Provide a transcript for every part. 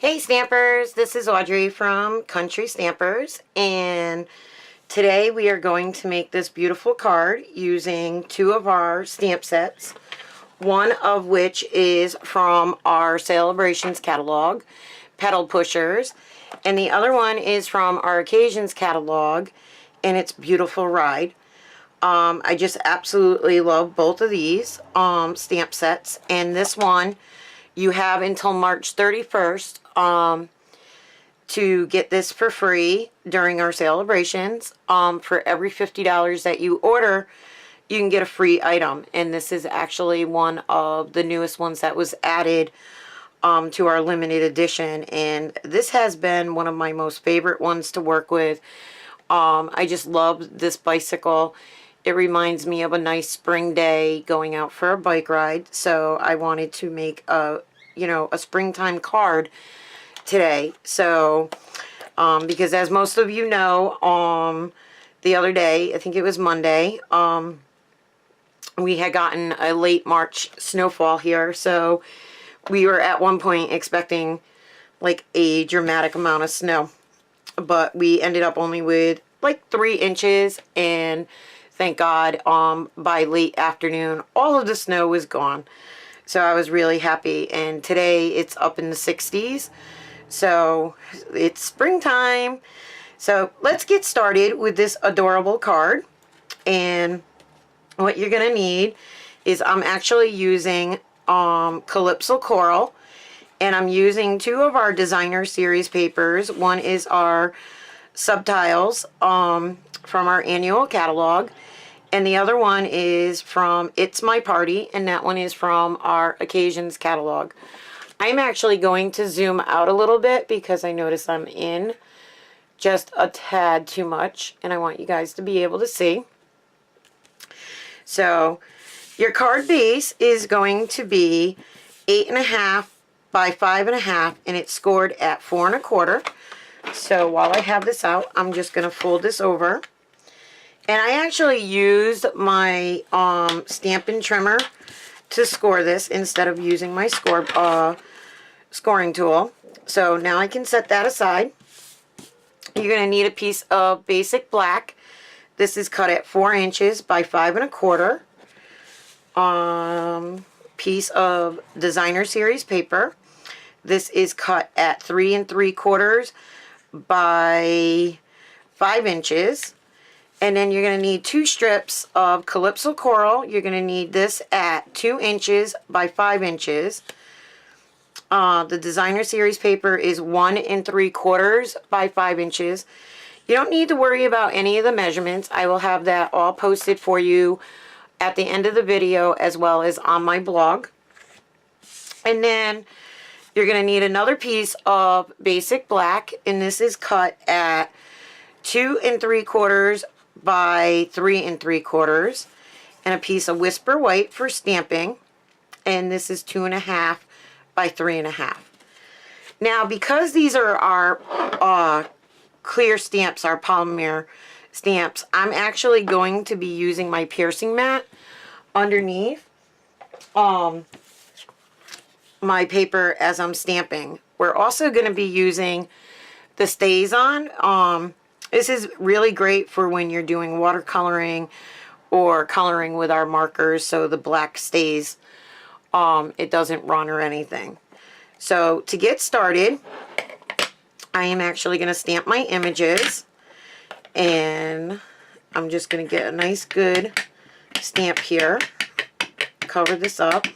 Hey Stampers, this is Audrey from Country Stampers, and today we are going to make this beautiful card using two of our stamp sets, one of which is from our Sale-A-Brations catalog, Pedal Pushers, and the other one is from our Occasions catalog, and it's Beautiful Ride. I just absolutely love both of these stamp sets, and this one you have until March 31st to get this for free during our Sale-A-Brations. For every $50 that you order, you can get a free item, and this is actually one of the newest ones that was added to our limited edition, and this has been one of my most favorite ones to work with. I just love this bicycle. It reminds me of a nice spring day going out for a bike ride, so I wanted to make a springtime card today. So because as most of you know, the other day, I think it was Monday, we had gotten a late March snowfall here, so we were at one point expecting like a dramatic amount of snow, but we ended up only with like 3 inches, and thank God by late afternoon all of the snow was gone. So I was really happy, and today it's up in the 60s. So it's springtime. So let's get started with this adorable card. And what you're going to need is, I'm actually using Calypso Coral, and I'm using 2 of our designer series papers. One is our Subtiles from our annual catalog, and the other one is from It's My Party, and that one is from our Occasions catalog. I'm actually going to zoom out a little bit because I notice I'm in just a tad too much, and I want you guys to be able to see. So your card base is going to be 8.5 by 5.5, and it's scored at 4 1/4. So while I have this out, I'm just going to fold this over. And I actually used my Stampin trimmer to score this instead of using my scoring tool. So now I can set that aside. You're going to need a piece of basic black. This is cut at 4 inches by 5 1/4. Piece of designer series paper. This is cut at 3 3/4 by 5 inches. And then you're going to need 2 strips of Calypso Coral. You're going to need this at 2 inches by 5 inches. The designer series paper is 1 3/4 by 5 inches. You don't need to worry about any of the measurements. I will have that all posted for you at the end of the video, as well as on my blog. And then you're going to need another piece of basic black, and this is cut at 2 3/4 by 3 3/4, and a piece of Whisper White for stamping, and this is 2.5 by 3.5. Now, because these are our clear stamps, our polymer stamps, I'm actually going to be using my piercing mat underneath my paper as I'm stamping. We're also going to be using the StazOn. This is really great for when you're doing watercoloring or coloring with our markers, so the black stays, it doesn't run or anything. So to get started, I am actually going to stamp my images, and I'm just going to get a nice good stamp here, cover this up,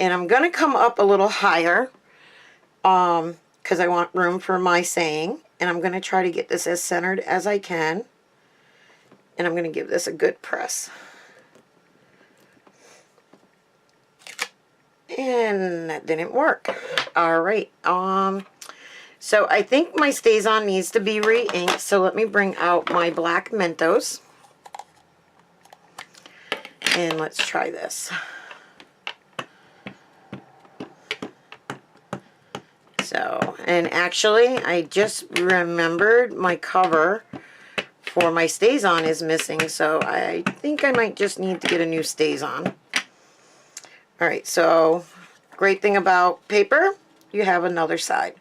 and I'm going to come up a little higher because I want room for my saying, and I'm going to try to get this as centered as I can, and I'm going to give this a good press. And that didn't work. Alright, so I think my StazOn needs to be re-inked, so let me bring out my black Mentos, and let's try this. So, and actually, I just remembered my cover for my StazOn is missing, so I think I might just need to get a new StazOn. Alright, so Great thing about paper, you have another side.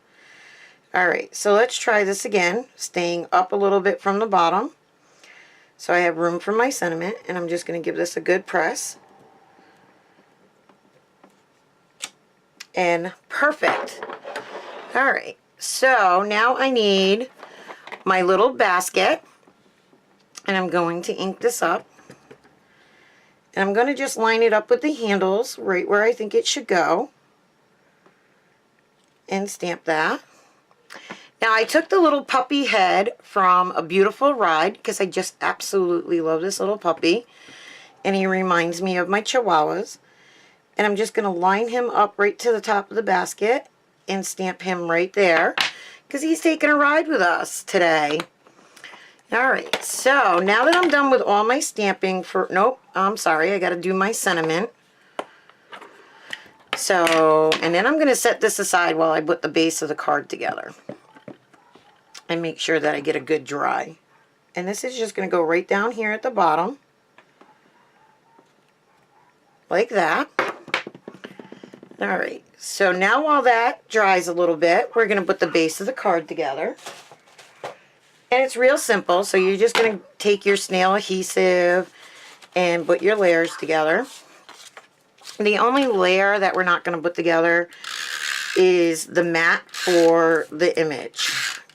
Alright, so let's try this again, staying up a little bit from the bottom. So I have room for my sentiment, and I'm just going to give this a good press. And perfect. Alright, so now I need my little basket, and I'm going to ink this up. And I'm going to just line it up with the handles right where I think it should go. And stamp that. Now I took the little puppy head from A Beautiful Ride because I just absolutely love this little puppy. And he reminds me of my chihuahuas. And I'm just going to line him up right to the top of the basket and stamp him right there because he's taking a ride with us today. Alright, so now that I'm done with all my stamping for, nope, I'm sorry, I got to do my sentiment. So, and then I'm going to set this aside while I put the base of the card together. And make sure that I get a good dry. And this is just going to go right down here at the bottom. Like that. Alright, so now while that dries a little bit, we're going to put the base of the card together. And it's real simple, so you're just going to take your snail adhesive and put your layers together. The only layer that we're not going to put together is the mat for the image,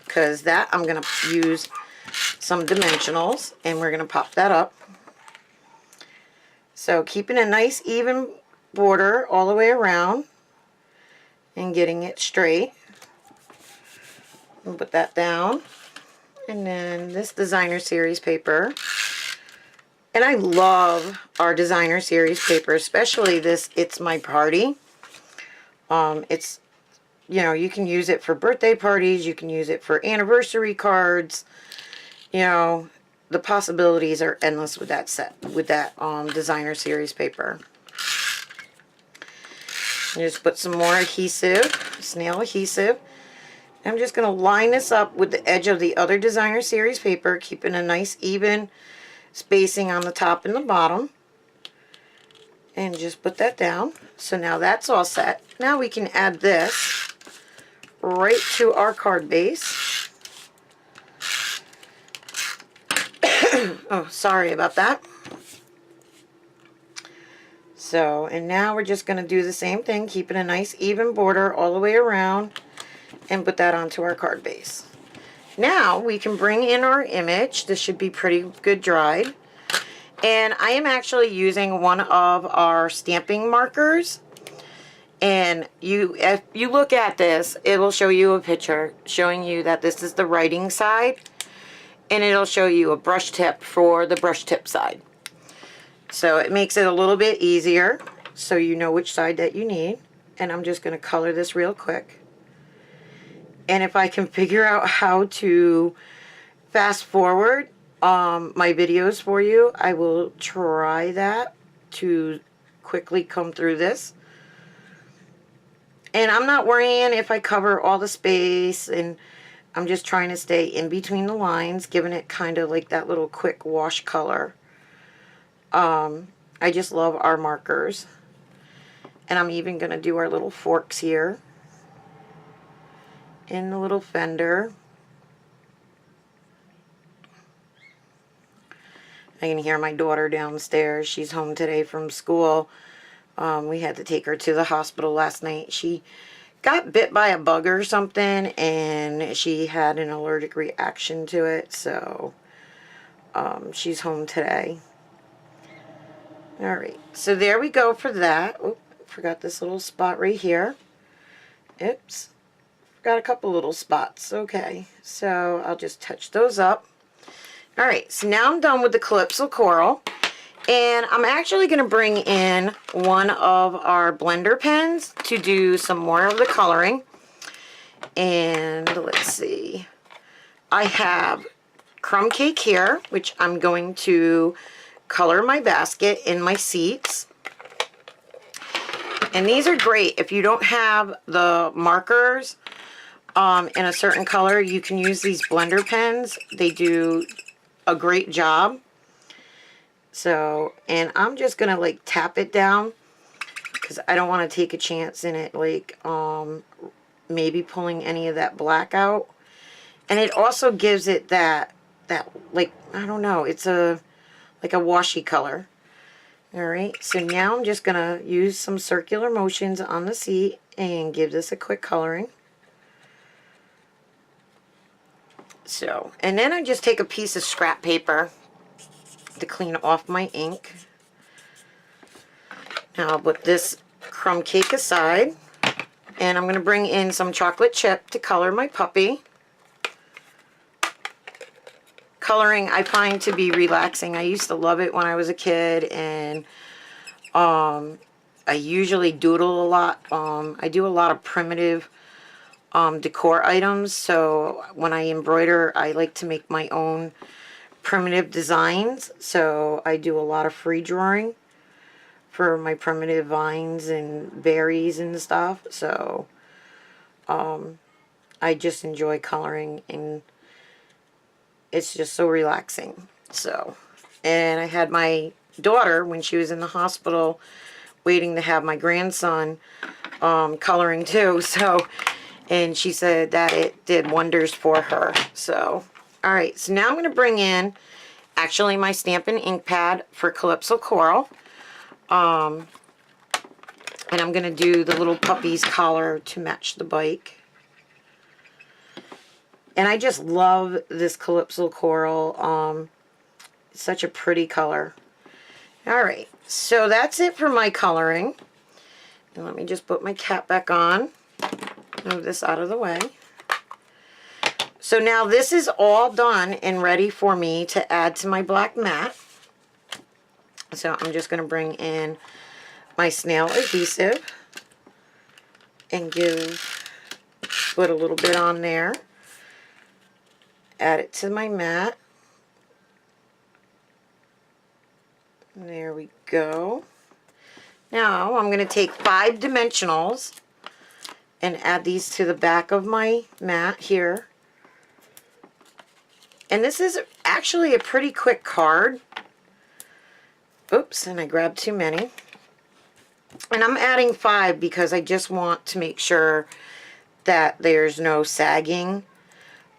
because that I'm going to use some dimensionals, and we're going to pop that up. So keeping a nice even border all the way around and getting it straight. And put that down. And then this designer series paper. And I love our designer series paper, especially this It's My Party. It's, you know, you can use it for birthday parties, you can use it for anniversary cards. You know, the possibilities are endless with that set, with that designer series paper. And just put some more adhesive, snail adhesive. I'm just going to line this up with the edge of the other designer series paper, keeping a nice even spacing on the top and the bottom. And just put that down. So now that's all set. Now we can add this right to our card base. Oh, sorry about that. So, and now we're just going to do the same thing, keeping a nice even border all the way around, and put that onto our card base. Now we can bring in our image. This should be pretty good dried. And I am actually using one of our stamping markers. And if you look at this, it will show you a picture showing you that this is the writing side. And it'll show you a brush tip for the brush tip side. So it makes it a little bit easier so you know which side that you need. And I'm just going to color this real quick. And if I can figure out how to fast forward my videos for you, I will try that to quickly come through this. And I'm not worrying if I cover all the space, and I'm just trying to stay in between the lines, giving it kind of like that little quick wash color. I just love our markers. And I'm even going to do our little forks here in the little fender. I can hear my daughter downstairs. She's home today from school. We had to take her to the hospital last night. She got bit by a bug or something, and she had an allergic reaction to it, so she's home today. Alright, so there we go for that. Oh, forgot this little spot right here. Oops. Got a couple little spots. Okay, so I'll just touch those up. Alright, so now I'm done with the Calypso Coral. And I'm actually going to bring in one of our blender pens to do some more of the coloring. And let's see. I have Crumb Cake here, which I'm going to color my basket in my seats. And these are great. If you don't have the markers in a certain color, you can use these blender pens. They do a great job. So, and I'm just going to like tap it down because I don't want to take a chance in it, like maybe pulling any of that black out. And it also gives it that like, I don't know, it's like a washy color. Alright, so now I'm just gonna use some circular motions on the seat and give this a quick coloring. So, and then I just take a piece of scrap paper to clean off my ink. Now I'll put this crumb cake aside, and I'm going to bring in some chocolate chip to color my puppy. Coloring I find to be relaxing. I used to love it when I was a kid, and I usually doodle a lot. I do a lot of primitive decor items, so when I embroider, I like to make my own primitive designs. So I do a lot of free drawing for my primitive vines and berries and stuff. So I just enjoy coloring, and it's just so relaxing. So, and I had my daughter when she was in the hospital waiting to have my grandson coloring too. So, and she said that it did wonders for her. So, alright, so now I'm going to bring in actually my Stampin' ink pad for Calypso Coral. And I'm going to do the little puppy's collar to match the bike. And I just love this Calypso Coral. It's such a pretty color. Alright, so that's it for my coloring. And let me just put my cap back on. Move this out of the way. So now this is all done and ready for me to add to my black mat. So I'm just going to bring in my snail adhesive and put a little bit on there. Add it to my mat. There we go. Now I'm going to take 5 dimensionals and add these to the back of my mat here. And this is actually a pretty quick card. Oops, and I grabbed too many. And I'm adding 5 because I just want to make sure that there's no sagging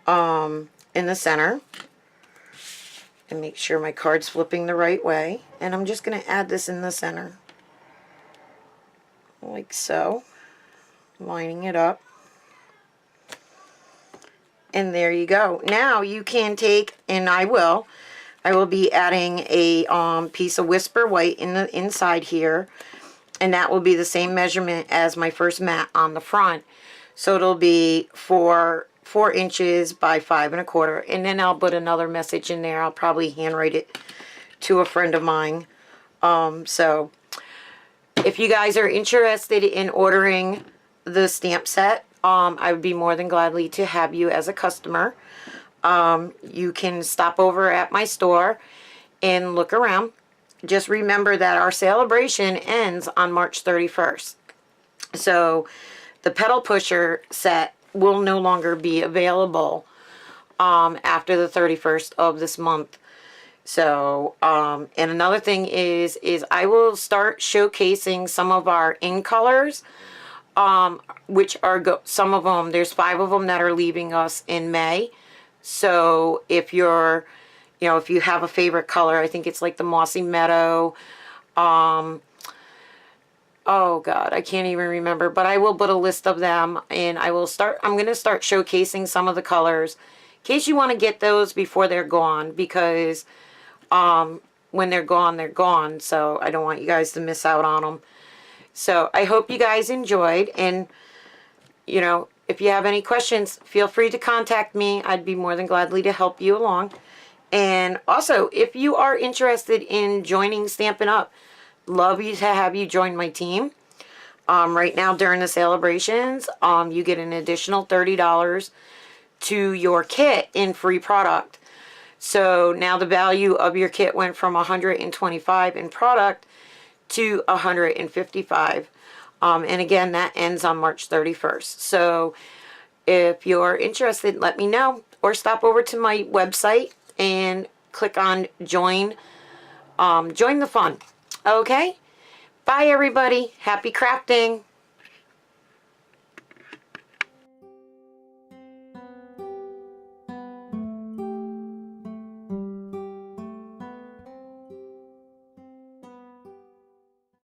in the center. And make sure my card's flipping the right way. And I'm just going to add this in the center. Like so. Lining it up. And there you go. Now you can take, and I will be adding a piece of Whisper White in the inside here, and that will be the same measurement as my first mat on the front. So it'll be 4 inches by 5 1/4, and then I'll put another message in there. I'll probably handwrite it to a friend of mine. So if you guys are interested in ordering the stamp set, I would be more than gladly to have you as a customer. You can stop over at my store and look around. Just remember that our Sale-A-Bration ends on March 31st. So the pedal pusher set will no longer be available after the 31st of this month. So, and another thing is I will start showcasing some of our in colors. Which are some of them, there's 5 of them that are leaving us in May. So if you're, if you have a favorite color, I think it's like the Mossy Meadow. Oh God, I can't even remember, but I will put a list of them, and I'm going to start showcasing some of the colors in case you want to get those before they're gone, because when they're gone. So I don't want you guys to miss out on them. So I hope you guys enjoyed, and if you have any questions, feel free to contact me. I'd be more than gladly to help you along. And also, if you are interested in joining Stampin' Up, love you to have you join my team. Right now during the Sale-A-Brations, you get an additional $30 to your kit in free product. So now the value of your kit went from $125 in product to $155. And again, that ends on March 31st. So if you're interested, let me know, or stop over to my website and click on join the fun. Okay? Bye, everybody. Happy crafting.